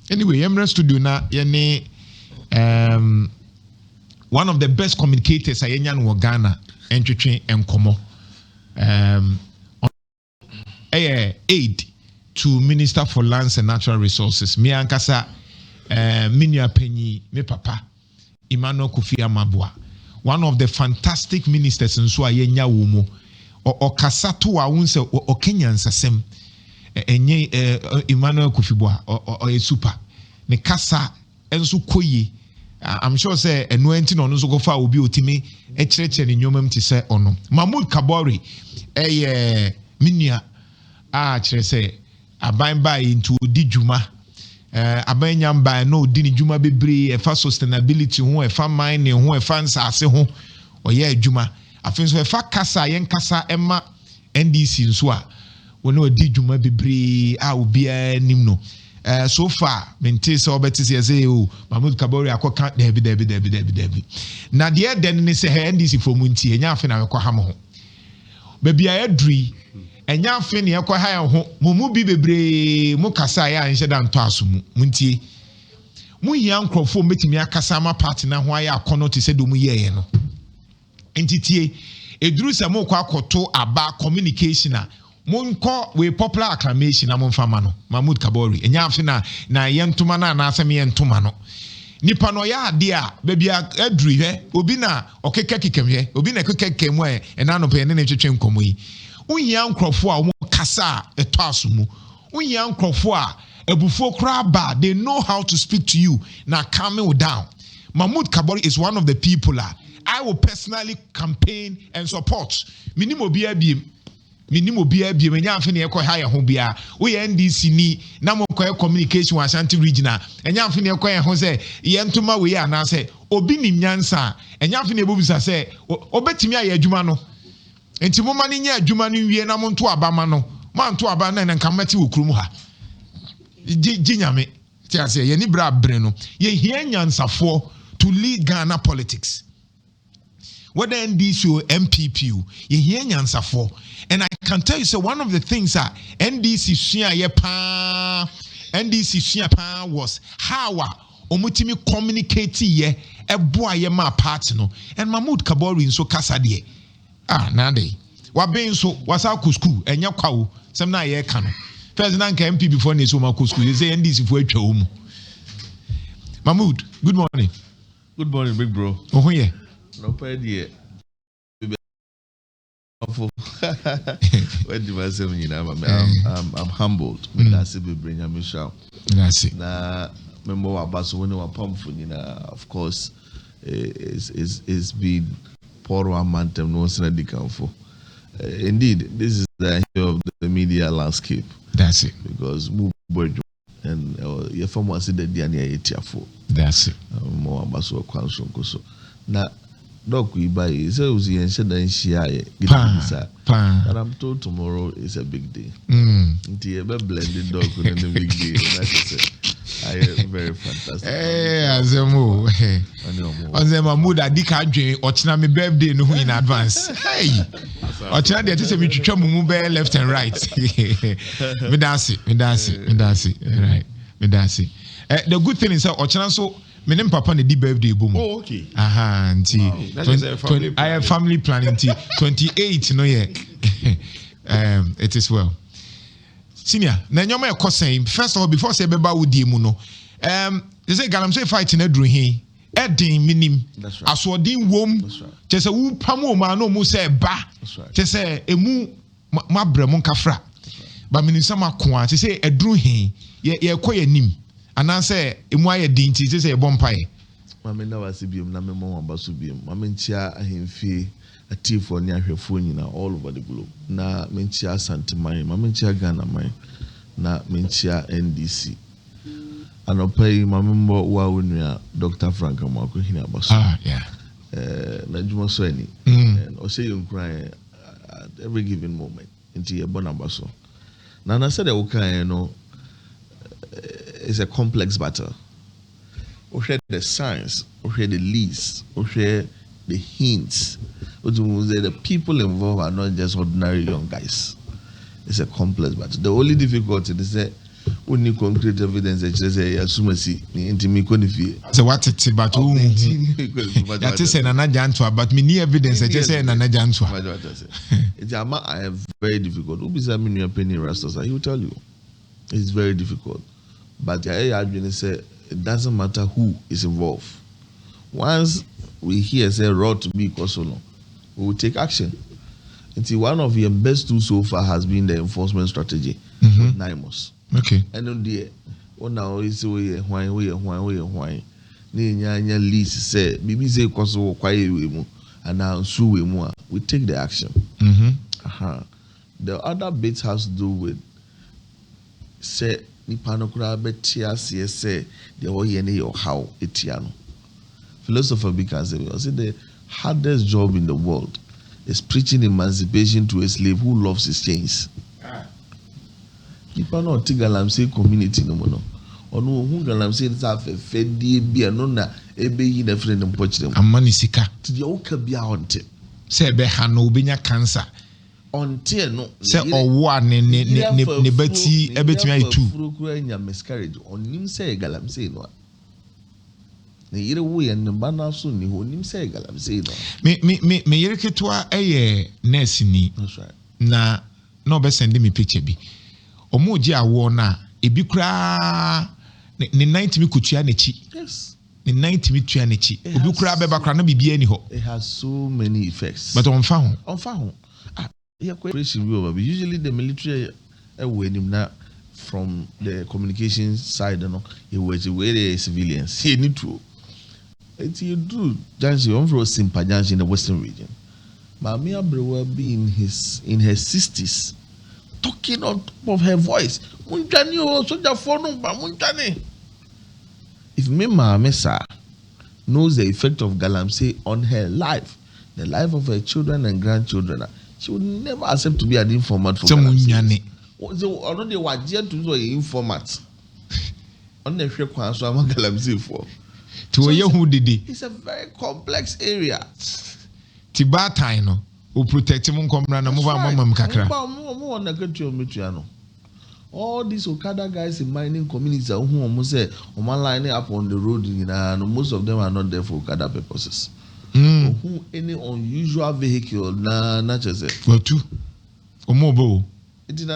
Anyway, Emre Studio na yene one of the best communicators ayenya no Ghana entwetwe enkomo aid to Minister for Lands and Natural Resources. Me ankasa minua panyi me papa Emmanuel Kofi Amabua, one of the fantastic ministers nso ayenya wo mu o kasa to wa won se o Kenyan sasem enye Emmanuel Kofi Boa o super ne kasa enso koyi. I'm sure say eno enti no nso go fa obi otimi e kyerɛkyerɛ ne nyomam ti sɛ ono Mahmud Kabore minua kyerɛ sɛ aban ba into di dwuma aban nyamba no di ni dwuma bebre efa sustainability ho efa mining ho efa nsase ho oyɛ adwuma afin so efa kasa yen kasa ema NDC nso a wona odi dwuma bebre obi anim no so far mente se obeti say o Mahmud Kabore akoka debi na de den ni se NDC for munti enya afi na akɔ ha mo ho baby ayadri enya afi ne akɔ ha ho mumu bi bebre mu kasa ya anhye da nto asomu muntie mu hia nkrofo metimi akasa ma party na ho aya akono te se do mu yeye no entitie eduru se mo kwa akoto aba communication a monko we popular acclamation na monfama no Mahmud Kabore enya afi na yentoma na asem yentoma no nipa no ya ade a baby adru hwe obi na okeka kikemhwe obi na kekeke mu na no pe ne twetwe nkomo yi unhia nkrofo a mo kasa eto asomu unhia nkrofo a ebufo kra ba they know how to speak to you na calm you down. Mahmud Kabore is one of the people I will personally campaign and support. Minimo bia biem enya afi ne ekɔ ha ye ho bia we NDC ni na mo kɔ communication wa Ashanti regional enya afi ne ekɔ ye ho sɛ ye ntoma we ya na sɛ obi nim nyansa enya afi ne ebobisa sɛ obetimi aye adwuma no enti mo ma ne nya adwuma no wie na mo nto aba ma no ma nto aba na nka mati wo kurum ha ginyame ti ase ye ni bra bre no ye hia nyansafo to lead Ghana politics. Whether NDC or MPP, you hear nyansafo. And I can tell you, so one of the things that NDC was how omutimi communicate ye eboa ye ma party no. And Mahmud Kabore in so kasa die. Nade. Wabe so wasa ku school enya kwawo sem na ye ka no. First na nka MP before ne so ma ku school. You say NDC for atwa wo mu. Mahmud, good morning. Good morning, big bro. Oh yeah. No idea. I'm humbled. That's it. We bring a shout. That's it. Na member wa baso when we pump for of course, is been poor one month and no sense for. Indeed, this is the of the media landscape. That's it. Because move and your form was the DNA 84. That's it. More baso kwanso koso. Na Doc, we buy it. So we and I'm told tomorrow is a big day. It's a blended dog with a big day. That's it. I am very fantastic. Hey, Azemo. Azemo Mahmud Adika Jay, Ochina me birthday no in advance. Hey, Ochina de tise mi twitwa mumu be left and right. Me dance. Right. Me dance. The good thing is that Ochina so menem papa ne di birthday boom. Oh, okay. Aha, nti. I have family planning. 28, no yeah. It is well. Senior, na nyoma e kosen. First of all, before say beba wudi mu no. They say galamsey fight na dru hin. Edin minim. That's right. Asodin wom. That's right. Je say wo pamo ma no mu say ba. That's right. Je say emu mabre mu nkafra. Ba minim sama ko a. Je say edru hin. Ye koye nim. Ananse emu aye dinti je say bompae. Mama na wasibium na memo wa basubium. Mama ntia ahemfie atifo ni ahwefo nyina all over the globe. Na mentia Santiman, mama ntia Ghana man. Na mentia NDC. Anopai mama mbo wa wonua Dr. Frank Amako hina baso. Yeah. Na djuma so ani. And o say you cry at every given moment into your bona baso. Na na said e kan no it's a complex battle. We share the signs, we share the leads, we share the hints. The people involved are not just ordinary young guys. It's a complex battle. The only difficulty is that only concrete evidence that says assume intimi konifie. So what it but that is an anajantua, but me need evidence that just say an anajantua. It's very difficult. Who be some your penny rastas? He will tell you. It's very difficult. But I say it doesn't matter who is involved. Once we hear say raw to be Kosono, we will take action. Until one of your best tools so far has been the enforcement strategy with NIMOS. Okay. And on the now is why Ninya lease say BBC Kosovo quiet we and now sue we take the action. The other bits has to do with say Nipanokura betia say the way or how etiano. Philosopher because the hardest job in the world is preaching emancipation to a slave who loves his chains. Nipa no Galamsey community no mono. Ono hu Galamsey za fefedie bia no na ebe yi na friend mpochire. Amani sika. Ti de oka bia onte. Se be ha no obenya cancer. Onte no. Se owo ne bati ebetumi ayitu. Furu kura nya miscarriage. Onim se Galamsey no. Ne yire wo ye ne bana so ni ho nim se Galamsey no. Me yire ketwa nurse ni. That's right. Na no be send me picture bi. Omo ji awo na ebi kura ne 90 mi kutua na chi. Yes. Ne 90 mi tua na chi. Obi kura be ba kura na bibia ni ho. It has so many effects. But on fa ho. On fa ho. Usually the military na from the communication side no it was where the civilians. He need to. It's you do Jansi on for Simpa Jansi in the western region. Mamia Brewer be in her 60s. Talking on top of her voice. Munjani o soja phone ba munjani. If me Mesa knows the effect of Galamsey on her life, the life of her children and grandchildren, she would never accept to be an informant for Galamsey. So already wajia to so informant. On the share kwan so am Galamsey for. To ye who did it? It's a very complex area. Tibatai no. O protect him komra na move am kakra. All these Okada guys in mining communities who almost say lining up on the road, and most of them are not there for Okada purposes. Who any unusual vehicle na just say. Well, two. Omobo. It is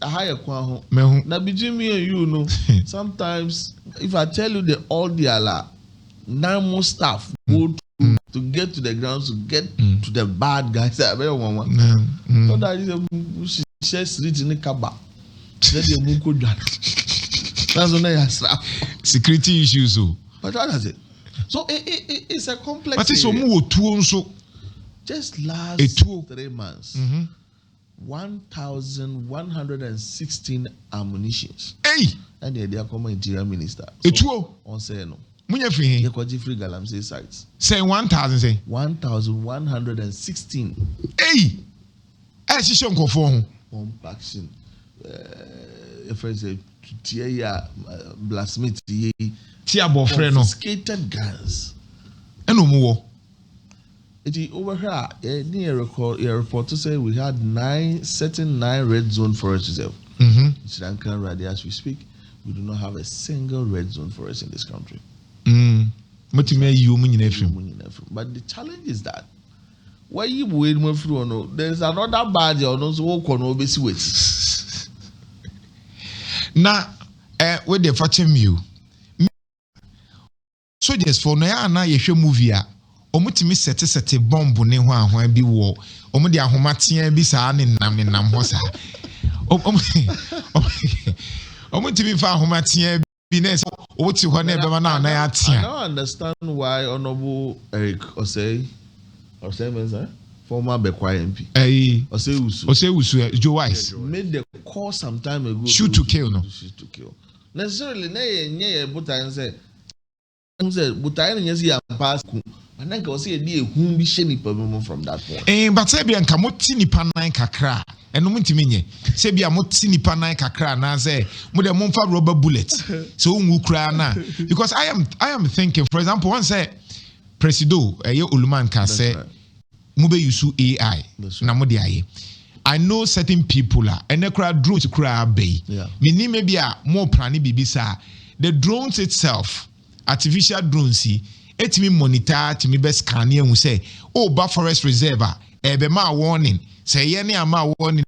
a higher kwan. Now between me and you know, sometimes if I tell you all the ala, NIMO staff go to get to the ground to get to the bad guys. So that is a share street in the Kaba. That's security issues. But what is it? So it's a complex. But it's so just last 3 months. 1,116 ammunitions. Hey! And they are common interior minister. So, on say no. Munya free. You got free Galamsey sites. Say 1,000 say. 1,116. Hey! As you show phone. Pump action. If I say Tia Blasmith, Tia Bofreno. Confiscated guns. And no more. It over here, near report to say we had 9 red zone forest reserve. Sri Lankan Radi, as we speak, we do not have a single red zone forest in this country. But the challenge is that why you wait more through no, there's another badge or no so can obviously wait. Now, where they fetching you? So just for now, you show movie. Omutimi sete bomb ne ho ahwan bi wo omo de ahomatea bi saa ne nam ho saa omutimi fa ahomatea bi na so oti ho na be ma na ya tia. I don't understand why Honorable Eric Osei means former Bekwa MP Osei Joe Wise made the call some time ago. Shoot to kill no. Shoot to kill. Necessarily na ye butan say butan nye si pass. And then go see a dear whom be shiny from that point. But Sabian Kamotini Panai Kakra, and no Muntiminye. Sabia Motini Panai Kakra, na say, Muda Monfa rubber bullet. So Mukrana. Because I am thinking, for example, one say Presido, a Uluman can say Mube Yusu AI, Namodiaye. I know certain people are and they cry drones cry bay. Me maybe a more prani bibisa. The drones itself, artificial drones, it me monitor to me best scanning and say, oh, but forest reserve, ebe ma warning. Say any ama warning.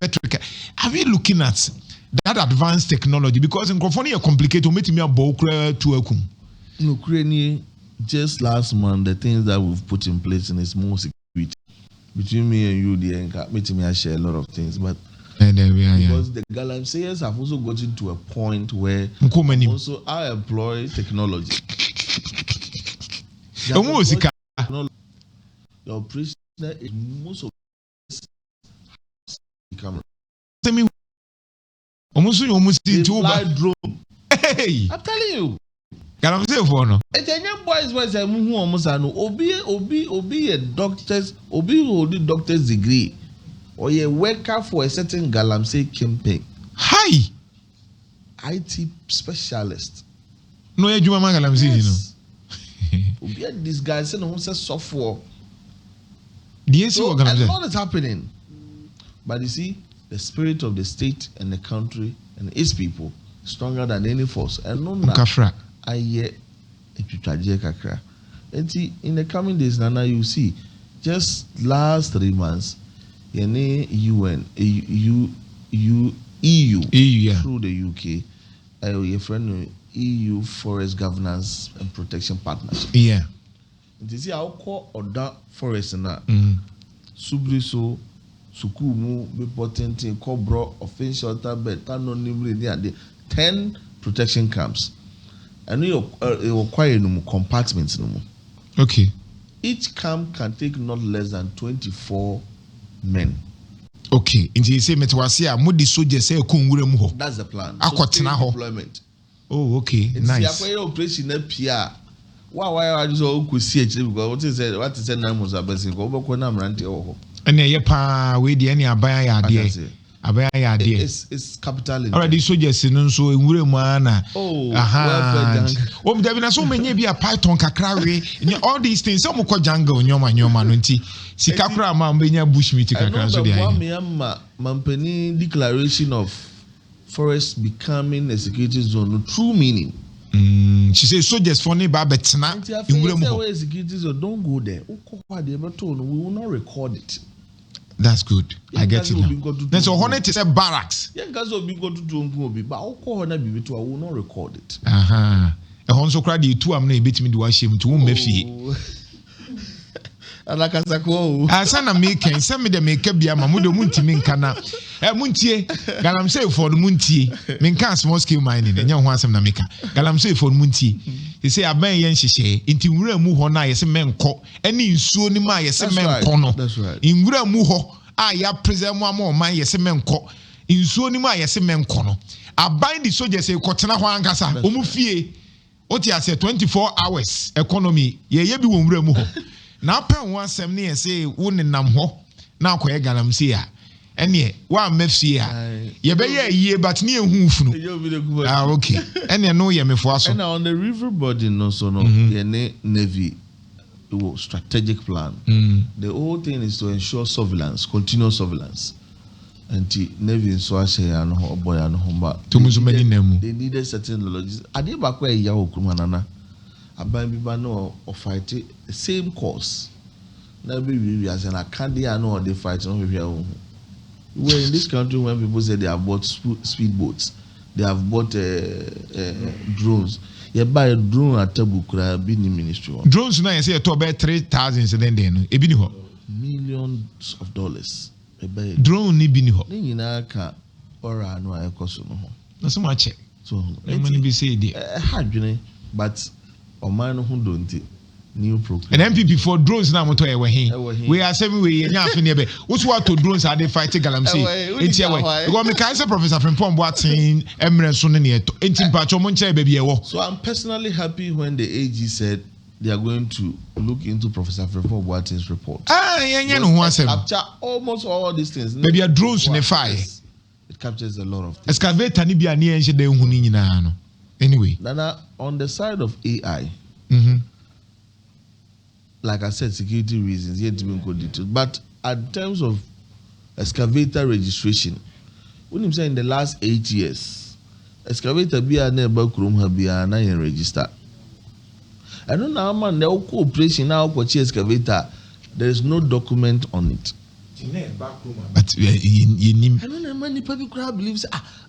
Are we looking at that advanced technology? Because in California, complicated, make me a bow to a kum. No, just last month, the things that we've put in place in is more security. Between me and you, the I share a lot of things, but because the Galamseyers have also gotten to a point where also I employ technology. The operation is most of the camera. They fly drone. Hey, I'm telling you. Galamsey for no. Boys almost Obi a doctor's doctor's degree or a worker for a certain Galamsey campaign. Hi, IT specialist. No, you Galamsey, yes. Obi this guy said no software. So a lot is happening, but you see, the spirit of the state and the country and its people stronger than any force. And no, I hear kakra. And in the coming days, Nana, you see, just last 3 months, UN, EU, yeah. through the UK, your friend EU Forest Governance and Protection Partnership. Yeah. And you see, I'll call Oda Forest na Subriso, Sukumu, Bipotentin, Cobro, Official Tabet, Tanonimri, 10 protection camps. And you require compartments. Okay. Each camp can take not less than 24 men. Okay. And you say Metwasia, Mudi soldiers say Kunguremu. That's the plan. So deployment. Oh, okay. It's nice. The operation PR. Why I just see because what is the name was a basic over and yeah, we the any abaya idea. It's capital. Already soldiers in so in Wuramana. Oh, there been so many be a python kakra all these things. Some call jungle nyoma nunti. Sikakra mambenya bushmeat kakra so the Mampeni declaration of forest becoming a security zone. True meaning. She says soldiers for neighbor betina in Wuram. Security zone, don't go there. We will not record it. That's good. I get it now. Then so Hornet is a barracks. Yeah, guys will be go to do but I'll call her be to I will not record it. A honso crowd you two am no bit me do shame to whom mefi. Alakasako. Asana make send me the make bia mamudo munti minkana. Muntie Galamsey for the muntie. Minka small scale mining and young ones na meka. Galamsey for muntie. He say aban yen hihye inti nwura mu ho na yese menko eni nsuo ni ma yese menko no. That's right. Nwura mu ho a ya present mu ama man yese menko. Nsuo ni ma yese menko no. Aban the soldiers say kotena ho ankasa. Omu fie. Oti ase 24 hours economy ye bi wo nwura mu ho. Na pen one asem ne say wo nenam ho na akoye Galamsey a ene wa mafie a ye be ye but ne ehu funu. Okay. Ene no ye mefo aso. And on the river body no so no ye navy strategic plan. The whole thing is to ensure surveillance, continuous surveillance. And the navy so ashare no boy no homba. They needed certain logistics. Ade ba kwa ya okuma nana. Aban biba no or fight the same course. Na be as an Akandia no they fight no we are. We're in this country when people say they have bought speedboats, they have bought drones. You buy a drone at Tabukura, be in ministry. Drones now you say to about 3,000 and then millions of dollars. Drone ni bini ho. Ni na ka ora no ayekoso no ho. Na so much. So many be say there. Hadwene but oman no ho donti. New program. And MPP for drones now moto ewe hin. We are saying we nya afi ne be. What what to drones are they fighting Galamsey? Enti ewe. Because me kai say Professor Frimpong Boatin emre so ne ne eto. Enti mpacho mo nche be ewo. So I'm personally happy when the AG said they are going to look into Professor Frimpong Boatin's report. Yenya no ho asem. Capture almost all these things. Maybe a drones ne fire. It captures a lot of things. Excavator ni bia ne enche de hu ni nyina no. Anyway. Nana, on the side of AI. Like I said, security reasons, yet to be good details. But in terms of excavator registration. When you say in the last 8 years, excavator be a neighbor krum be a na register. I don't know man the operation now for excavator. There is no document on it. But you I don't know many people believes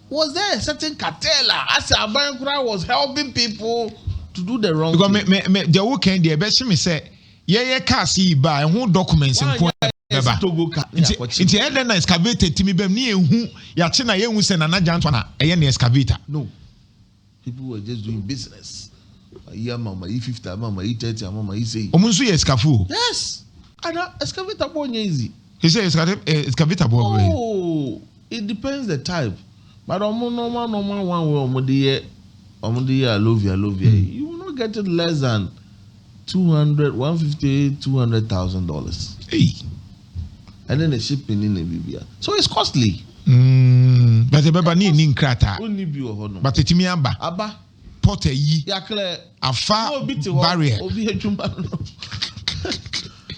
was there a certain cartel as a bank was helping people to do the wrong thing? Because the weekend the best me say yeah car see buy who documents in point it's a na excavator timi bem ni ehu ya che na yehu se na na janto na eye na excavator. No, people were just doing business. Yeah, mama, E50, mama, E30, mama, E say. Omunsu ye escafu. Yes, and excavator boy easy. He say excavator boy. Oh, it depends the type. But normal one way I love you. You will not get it less than $200,000, $150,000, $200,000. Hey. And then the shipping in the Bibia. So it's costly. But the baba ni krata. Only be a honor. But etimi amba. Aba. Porte yi. Ya clear. Afa barrier.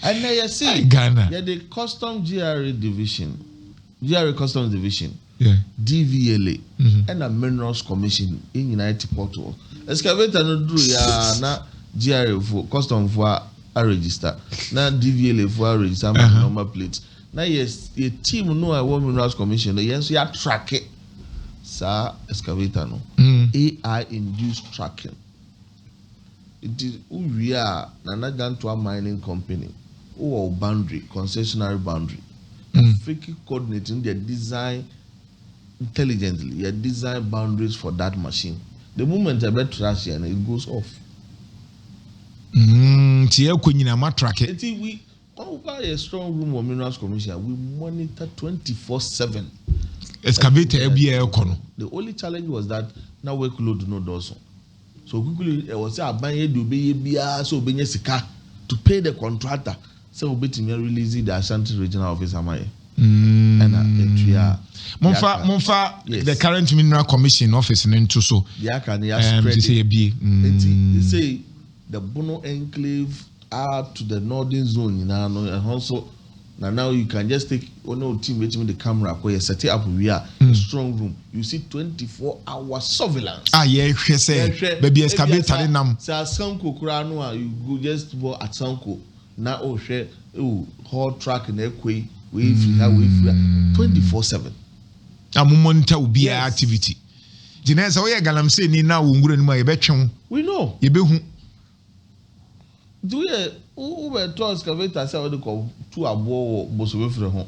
And then you see Ghana. Yeah, the customs customs division. Yeah. DVLA and a Minerals Commission in United Portugal. Excavator no do ya na GRA for custom for a register. Na DVLA for a register number plates. Now yes, a team no a Minerals Commission. Yes, you track it. Sir, excavator no. AI induced tracking. It is who we are. Na gone to a mining company. Or boundary, concessionary boundary. Freaky coordinating their design intelligently. You design boundaries for that machine. The moment I bet trash and it goes off. Track it. We buy a strong room of Minerals Commission. We monitor 24/7. Excavator the only challenge was that now workload no does so quickly it was say abanye do be bia so benye sika to pay the contractor so we bet me release the Ashanti regional office amaye. Monfa the current Mineral Commission office into so they can say the Bono enclave out to the northern zone and also now you can just take team waiting the camera where you set it up we are strong room you see 24-hour surveillance say baby excavator nam say Sanko kura no you go just go at Sanko now share hot track na ekwe we free 24/7 monitor will be activity Jinesa we galamsey ni na wo ngure ni ma ye betwe we know ye behu do we who excavator say we call two abo bosowe frɛ ho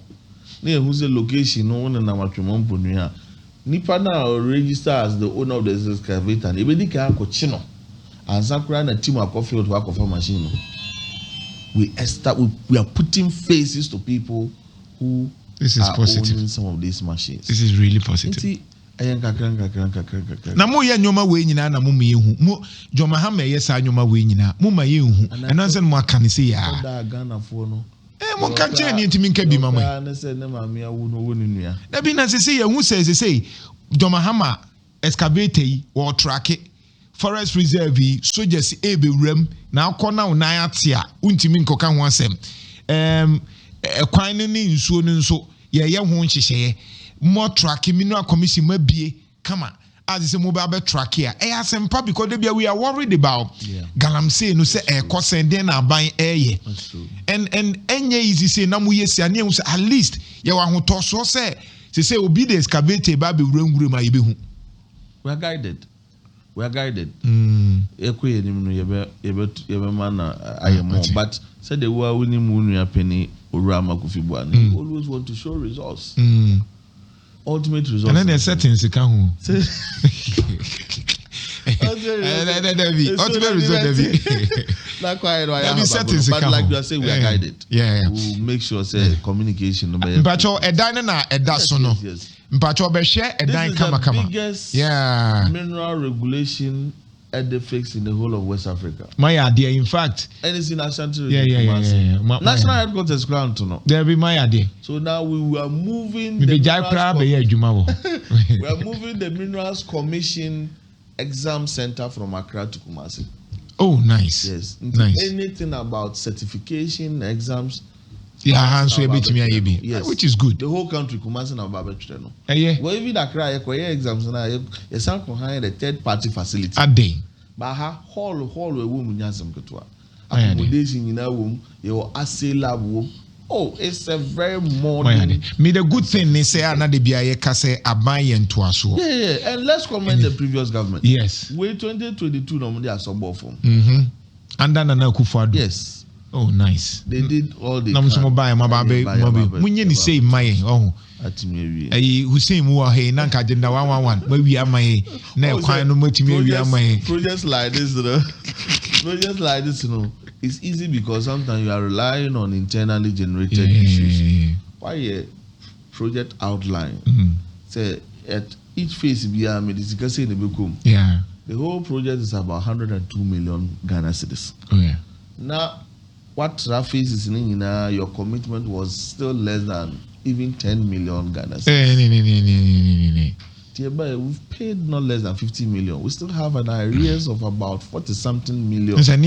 na ye hu say location no na matwemo mponu a nipa na register as the owner of the excavator e be di ka akɔchi no ansakura na team akɔfield to akɔfa machine no we are putting faces to people who this is positive owning some of these machines. This is really positive. Na mo ye nyoma we nyina na mo me hu mo Joma ha me ye sa nyoma we nyina mo ma ye hu enanse mo aka ne se ya da Ghana fo no mo kan kire ni ntimi nka bi mama na se ne ma me awu no woni nua na bi na se ye hu se Joma ha ma excavator yi wo track forest reserve yi soldiers e be wuram na akọ na unan ate a untimi nkoka ho asem ekwan ni nsuo ni nso ye ho nhyehyeye more track Mineral Commission mabie kama as say mobile be track here asempa because we are worried about galamsey no say send na aban and enye easy say na mu yesi ane hu say at least ye wa ho to so say obi the excavator ba be wurangure ma ye be hu we are guided ekwe enim no ye be man ayemo but say the wa woni mu nua peni owura makofi buane always want to show results ultimate results and then the settings can who ultimate result not quite right but like you are saying we are guided we'll make sure say communication no be but your edan na edaso no but your be share edan kama biggest mineral regulation edifice in the whole of West Africa. My idea, in fact. And it's in Ashanti. Yeah. National headquarters ground to know. There be my idea. So now we are moving. We are moving the Minerals Commission exam center from Accra to Kumasi. Oh, nice. Yes. Nice. Anything about certification exams, Yeah, so which is good. The whole country commencing about better no. Yeah. Well, even that cry, exams now, you sound behind the third party facility. A day. But hall a woman yasam ketua. Accommodation in a womb, your assay lab womb. Oh, it's a very modern. Me the good thing they say another BIA kase abaye into aso. Yeah, and let's commend the previous government. Yes. Wait 2022 normally are sub form. And then Nana Kufuor. Yes. Oh, nice. They did all the. Nam some buy my baby. Munye ni say my oh. Atimi Hussein mu he na nka agenda 111 ma wi amaye na kwan no matimi wi amaye. Projects like this, you know. Projects like this, you know. It's easy because sometimes you are relying on internally generated issues. Why a project outline? Say at each phase be a medical say yeah. The whole project is about 102 million Ghana cedis. Oh yeah. Now, what that phase is in your commitment was still less than even 10 million Ghana cedis. We've paid not less than 50 million. We still have an arrears of about 40 something million that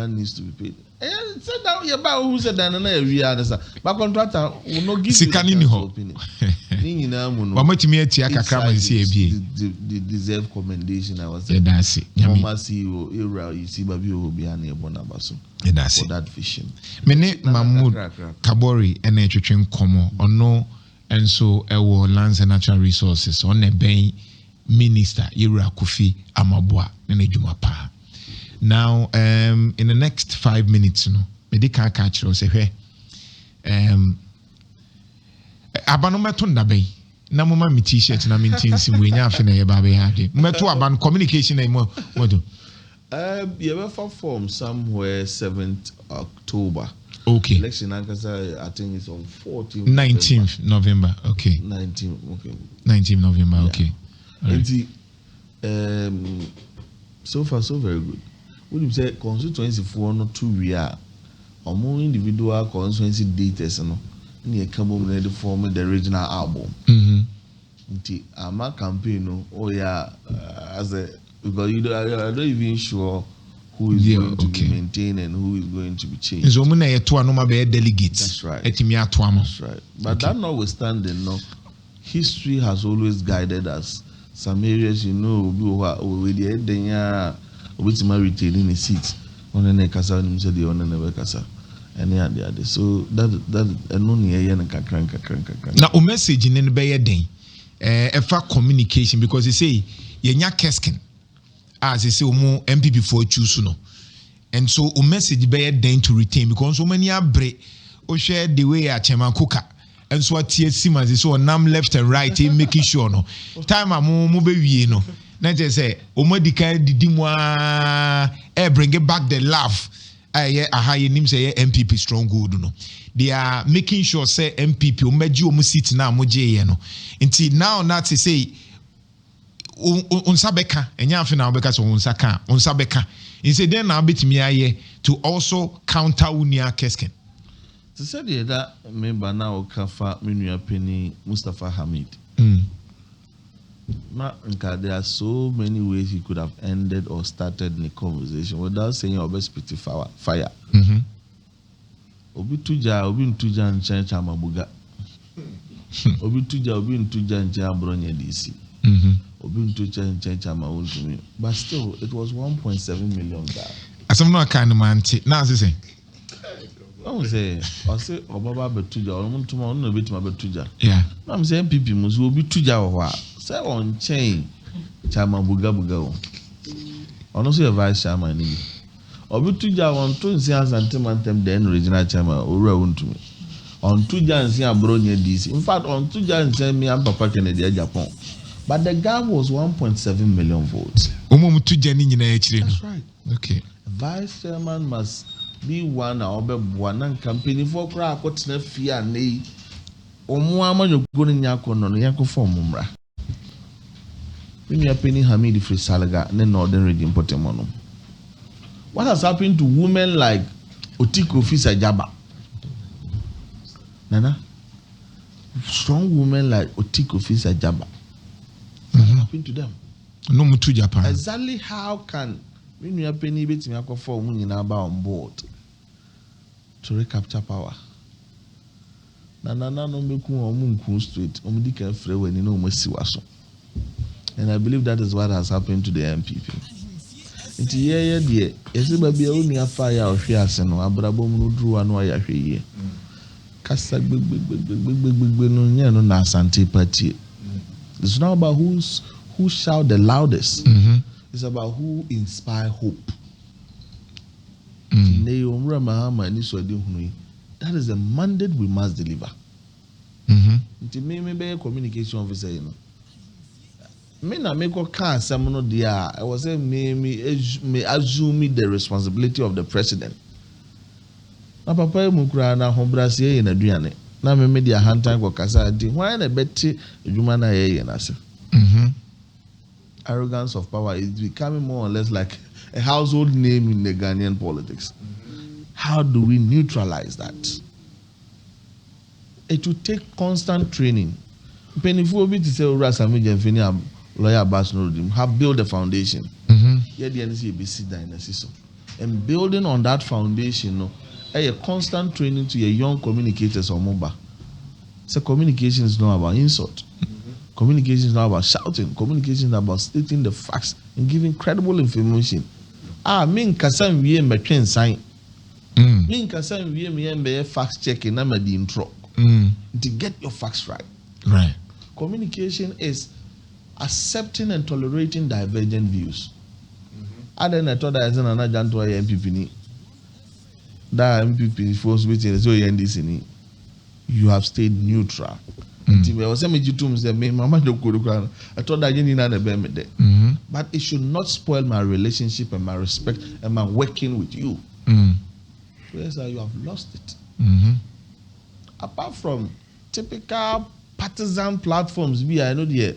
needs to be paid. And said that who said that but contractor will not give you the deserved commendation. I was saying former CEO for that vision. Mene Mahmud Kabore and a Komo or no. And so our lands and natural resources on a bay minister Ira Kofi Amabwa Nenejumapa. Now in the next 5 minutes, no, medical catch or say Abanomatunda Bay. Na mama mi t-shirt na mi tinsi we nya afi na ye ba be hade. Meto aban communication na mo do. You ever form somewhere 7th October. Okay. Election, I think it's on 14th. 19th November. Okay. 19th. Okay. 19th November. Yeah. Okay. Right. So far, so very good. Would you say constituency for no 2 year or more individual constituency datas no? Near Kabore the form the regional album. My campaign no. Oh yeah, as a because I don't even sure who is going to be maintained and who is going to be changed. So muna yetu anoma be delegates. That's right. That's right. But that notwithstanding, no, history has always guided us. Some areas, you know, with the denya which my retaining a seat on the kasa and the on the kasa. And the other. So that no near and kakran. Now a message in the bay day. Communication because they say yenya kesken. As they say, MPP for choose no, and so a message be then to retain because so many are break or share the way at Chairman Cooker, and so at TSC as so nam left and right, making sure no time I'm mobile no. Now just say, Omodika didimwa, bring it back the love. A high name say MPP strong good no. They are making sure say MPP omeji sit now moje no. Until now not to say. Unsabeka enya afi na obeka so unsabeka instead then na betimi aye to also counter unia kesken to say that member now kafa menua penny Mustafa Hamid there are so many ways he could have ended or started the conversation without saying obespiti fire obi ntuja nchencha amabuga obi ntuja nche abronye DC but still it was 1.7 million. As I'm not kind of man. Now I say Obaba betuja or tomorrow no bit my betuja. Yeah. I'm saying MPP must will be tuja or what? Say on chain Chama Buga. Honestly, a vice chairman. Obi tuja on 2 years and 10 months then regional chairman or round to me. On 2 years and Bronya DC. In fact, on 2 years and me and Papa Kennedy Japan. But the gap was 1.7 million votes. That's right. Okay. Vice chairman must be one campaign for crack what's not fear nay. Omuama you're going yakon yako form mumra. When you're penny Hamid free salaga, then northern region potemono. What has happened to women like Otiko Fisa Jaba? Nana? Strong women like Otiko Fisa Jaba. What happened to them? No mutu Japan. Exactly how can when you are penny betting for on board to recapture power? Na no meku omunku straight. Omudi can free when you know mesiwaso. And I believe that is what has happened to the NPP. Nti ye de ese ba bia oni afa ya ohwe ase no abrabom no duru anu ya hwe ye. Kasa gbegbegbegbegbegbe no nya no na Asante party. It's not about who shout the loudest. It's about who inspire hope. That is the mandate we must deliver. Nti me be communication officer you know. Me na make ka asem no dia I was say me assume the responsibility of the president. Na papa mu kura na hobrase ye na duane. Na me dia hantan ko kasa di why na beti adwuma na ye na se. Arrogance of power is becoming more or less like a household name in the Ghanaian politics. How do we neutralize that? It will take constant training. Penifo bi to say Urasami Jemfini lawyer Abbas Nuruddin have built a foundation. Here the NC be sit down in the system. And building on that foundation, a constant training to your young communicators or mobile. So communication is not about insult. Communication is not about shouting. Communication is about stating the facts and giving credible information. Me nkasa wie metwen san. Me nkasa wie me be fact checking na me di intro. To get your facts right. Right. Communication is accepting and tolerating divergent views. Then I thought that as an agent to MPP ni. That MPP force meeting so NDC ni. You have stayed neutral. I was saying to me, Mama I thought that you need to be there. But it should not spoil my relationship and my respect and my working with you. Whereas you have lost it. Apart from typical partisan platforms, I know they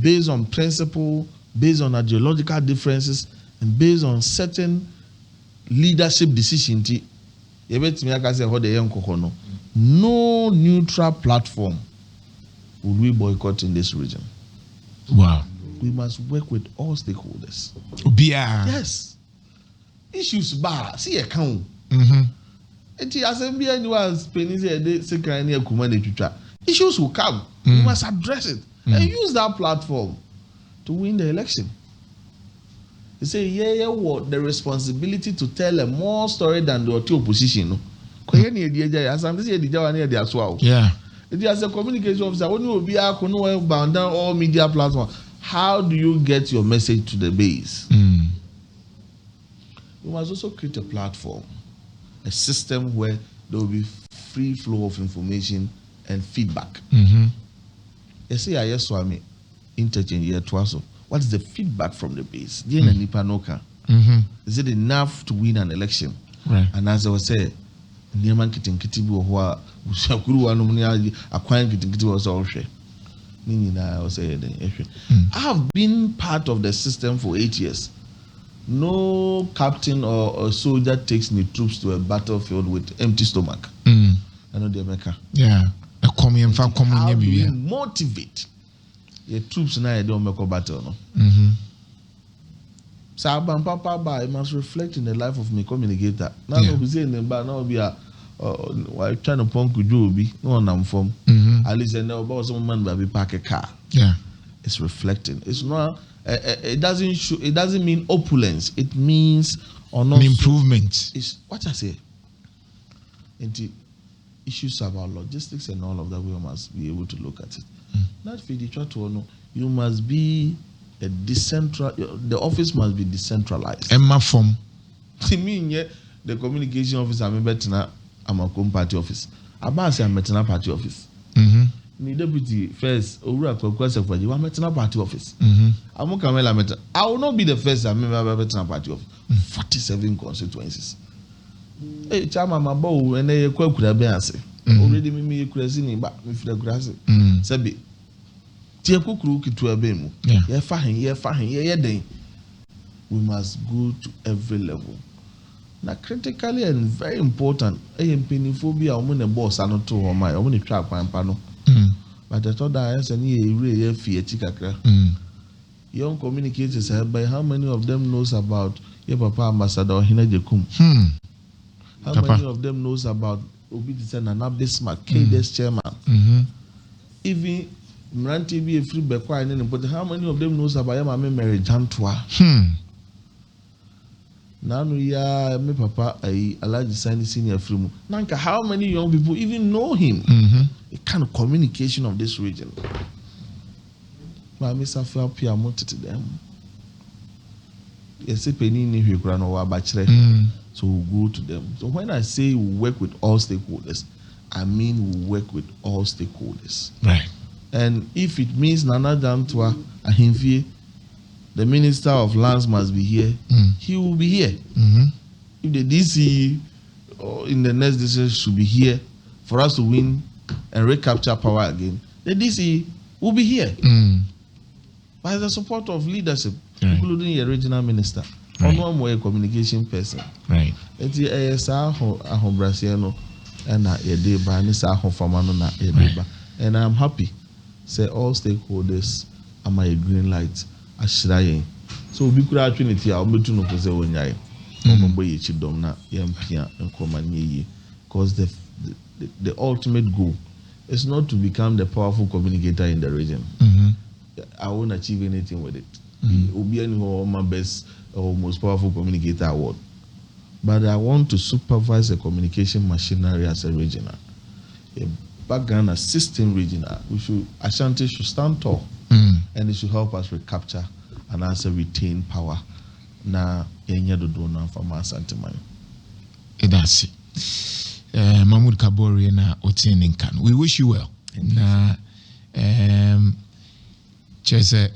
based on principle, based on ideological differences, and based on certain leadership decisions. No neutral platform will we boycott in this region. Wow. We must work with all stakeholders. Yes. Issues bar. See a count. Issues will come. We must address it and use that platform to win the election. They say, what the responsibility to tell a more story than the opposition. Yeah. As a communication officer, when you will be bound down all media platforms, how do you get your message to the base? We must also create a platform, a system where there will be free flow of information and feedback. You say, yes, Swami, interchange here twice. What is the feedback from the base? Is it enough to win an election? Right. And as I was saying, I have been part of the system for 8 years. No captain or soldier takes the troops to a battlefield with empty stomach. I know the America. Yeah. How do we motivate the troops now? They don't make a battle. So it must reflect in the life of my communicator. Now we say now we are trying to punk Joby. No one from. At least I know about someone will be park a car. Yeah, it's reflecting. It's not. It doesn't show. It doesn't mean opulence. It means an improvement. It's what I say. And issues about logistics and all of that, we must be able to look at it. Not for the church, you must be a the office must be decentralized. Emma form. To me, the communication office, I'm a party office. I'm a party office. The deputy first, I will party office. I will not be the first party office. 47 constituencies. Hey, Chama Mabo, and they could be answered. Already, me crazy, but me feel grassy. Sabi, Tiaku to a bemu. Yeah, fine. We must go to every level. Now, critically and very important, phobia, I'm a boss, I don't know my own trap and panel. But I thought that I really fear chikakra. Young communicators, by how many of them knows about your papa ambassador Hina Jekum? How many of them knows about obi to say Nana Bismarck, KDS chairman. Even Mranti be a free backline, but how many of them knows about my Mary Jantua? Now ya me papa I like the sign senior film. Nanka, how many young people even know him? The kind of communication of this region. But Mr. Felpi, I wanted to them. Yes, a penny in here, granola bachelor. So we'll go to them. So when I say we work with all stakeholders, I mean we work with all stakeholders. Right. And if it means Nana Dantua Ahimfie, the Minister of Lands must be here, he will be here. If the DC or in the next decision should be here for us to win and recapture power again, the DC will be here. By the support of leadership, including the regional minister, or no more a communication person. Right. It's the ASA Brasiano and a deba and it's a Famano na deba. And I'm happy. Say all stakeholders are my green light. So we could actually I'll be to know because when I because the ultimate goal is not to become the powerful communicator in the region. I won't achieve anything with it. It will be my best or most powerful communicator award. But I want to supervise the communication machinery as a regional. A background assisting regional. Ashanti should stand tall. And it should help us recapture and also retain power. Na enya do na for my Santimani. That's it. Mahmud KABORE na Otien Nkan. We wish you well. Na chese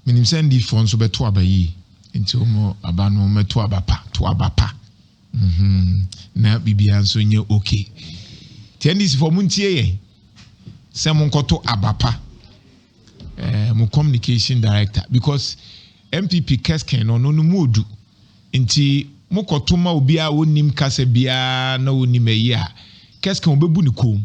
minim sendi fonso beto abayi nti omo abano meto abapa to abapa. Na bibia nso nye okay. Tendis for muntie ye. Someone called to Abapa, my communication director, because MPP Kesken no mudu. Inti mukotuma ubia unim kasebia na unimeya. Kesken ubebu ni kum.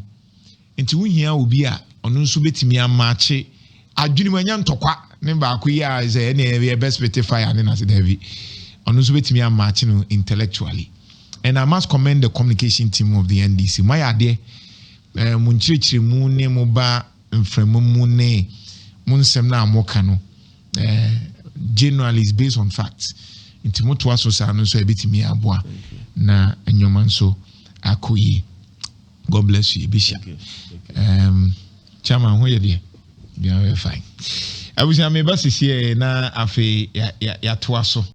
Inti unhia ubia onunsubetimia mache. Adjuni manyan tokwa. Nemba akuya is a best specifier and as David. Onunsubetimia mache no intellectually. And I must commend the communication team of the NDC. My idea. Munchirichiri mu ne mu ba mfremu mu ne munsem na amoka no generally is based on facts nti moto aso sa no so ebitimi aboa na anyoma nso akoyi. God bless you Bishop. Chama ho ye de bia we fine abusia me ba sisi na afi ya to aso